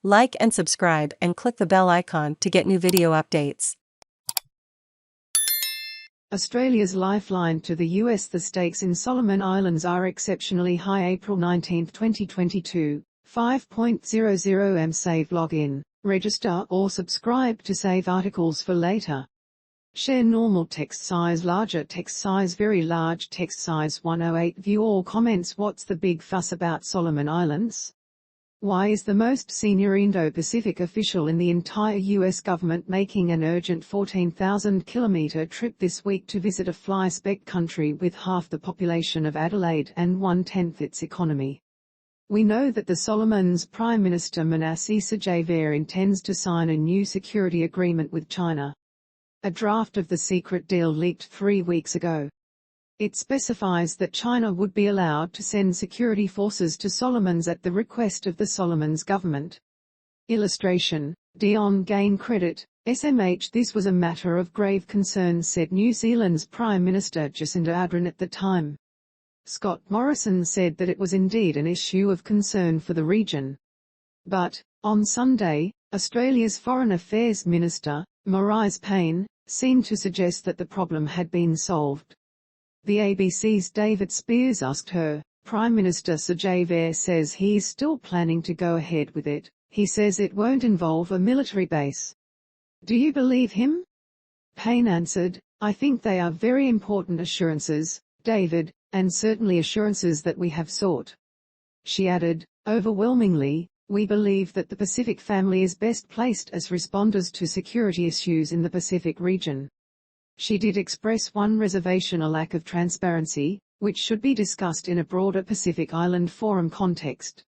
Like and subscribe and click the bell icon to get new video updates. Australia's lifeline to the US. The stakes in Solomon Islands are exceptionally high. April 19, 2022, 5.00 am. Save login, register or subscribe to save articles for later. Share normal text size, larger text size, very large text size 108. View all comments. What's the big fuss about Solomon Islands? Why is the most senior Indo-Pacific official in the entire U.S. government making an urgent 14,000-kilometer trip this week to visit a fly-speck country with half the population of Adelaide and one-tenth its economy? We know that the Solomons' Prime Minister Manasseh Sajjavier intends to sign a new security agreement with China. A draft of the secret deal leaked 3 weeks ago. It specifies that China would be allowed to send security forces to Solomons at the request of the Solomons government. Illustration: Dion gain credit, SMH. This was a matter of grave concern, said New Zealand's Prime Minister Jacinda Ardern at the time. Scott Morrison said that it was indeed an issue of concern for the region. But, on Sunday, Australia's Foreign Affairs Minister, Marise Payne, seemed to suggest that the problem had been solved. The ABC's David Spears asked her, Prime Minister Sajjavier says he is still planning to go ahead with it. He says it won't involve a military base. Do you believe him? Payne answered, I think they are very important assurances, David, and certainly assurances that we have sought. She added, overwhelmingly, we believe that the Pacific family is best placed as responders to security issues in the Pacific region. She did express one reservation: a lack of transparency, which should be discussed in a broader Pacific Island Forum context.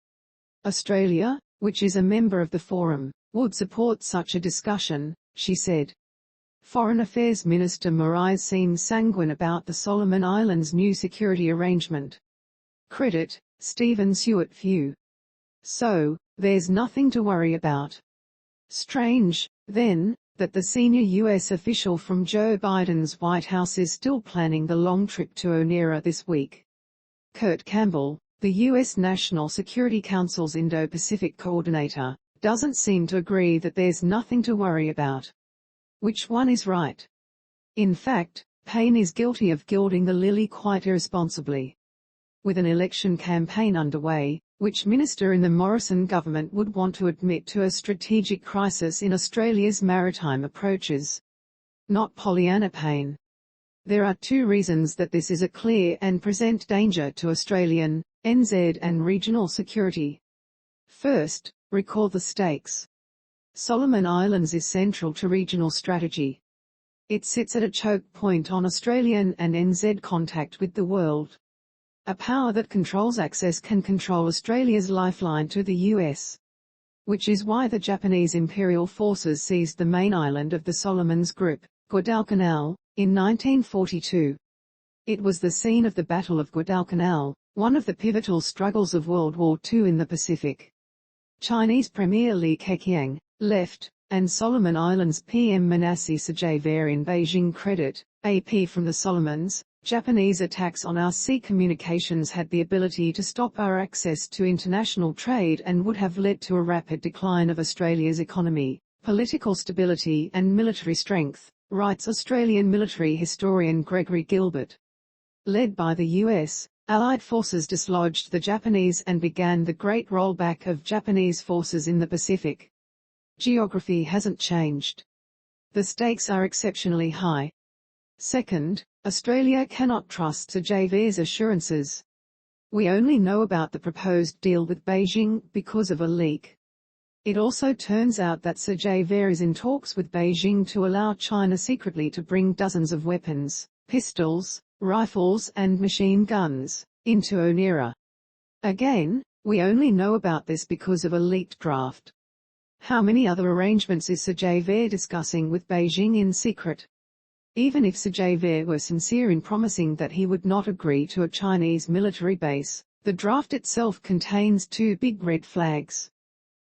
Australia, which is a member of the forum, would support such a discussion, she said. Foreign Affairs Minister Marise seems sanguine about the Solomon Islands' new security arrangement. Credit, Stephen Stewart. View. So, there's nothing to worry about. Strange, then, that the senior U.S. official from Joe Biden's White House is still planning the long trip to Oneira this week. Kurt Campbell, the U.S. National Security Council's Indo-Pacific coordinator, doesn't seem to agree that there's nothing to worry about. Which one is right? In fact, Payne is guilty of gilding the lily quite irresponsibly. With an election campaign underway, which minister in the Morrison government would want to admit to a strategic crisis in Australia's maritime approaches? Not Pollyanna Payne. There are 2 reasons that this is a clear and present danger to Australian, NZ and regional security. First, recall the stakes. Solomon Islands is central to regional strategy. It sits at a choke point on Australian and NZ contact with the world. A power that controls access can control Australia's lifeline to the US. Which is why the Japanese imperial forces seized the main island of the Solomons Group, Guadalcanal, in 1942. It was the scene of the Battle of Guadalcanal, one of the pivotal struggles of World War II in the Pacific. Chinese Premier Li Keqiang left, and Solomon Islands PM Manasseh Sajjavier in Beijing. Credit, AP. From the Solomons, Japanese attacks on our sea communications had the ability to stop our access to international trade and would have led to a rapid decline of Australia's economy, political stability and military strength, writes Australian military historian Gregory Gilbert. Led by the US, Allied forces dislodged the Japanese and began the great rollback of Japanese forces in the Pacific. Geography hasn't changed. The stakes are exceptionally high. Second, Australia cannot trust Sajjavier's assurances. We only know about the proposed deal with Beijing because of a leak. It also turns out that Sajjavier is in talks with Beijing to allow China secretly to bring dozens of weapons, pistols, rifles and machine guns, into Oneira. Again, we only know about this because of a leaked draft. How many other arrangements is Sajjavier discussing with Beijing in secret? Even if Sajjavier were sincere in promising that he would not agree to a Chinese military base, the draft itself contains 2 big red flags.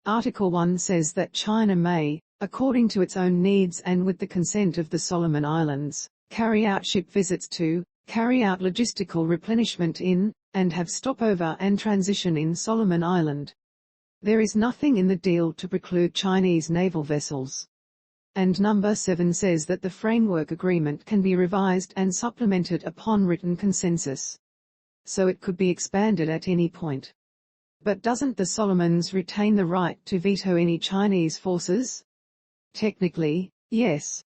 Article 1 says that China may, according to its own needs and with the consent of the Solomon Islands, carry out ship visits to, carry out logistical replenishment in, and have stopover and transition in Solomon Island. There is nothing in the deal to preclude Chinese naval vessels. And number 7 says that the framework agreement can be revised and supplemented upon written consensus. So it could be expanded at any point. But doesn't the Solomons retain the right to veto any Chinese forces? Technically, yes.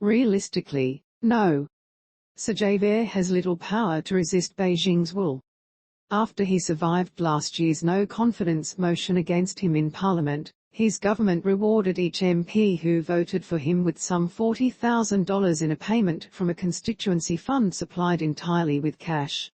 Realistically, no. Sajavir has little power to resist Beijing's will. After he survived last year's no-confidence motion against him in Parliament, his government rewarded each MP who voted for him with some $40,000 in a payment from a constituency fund supplied entirely with cash.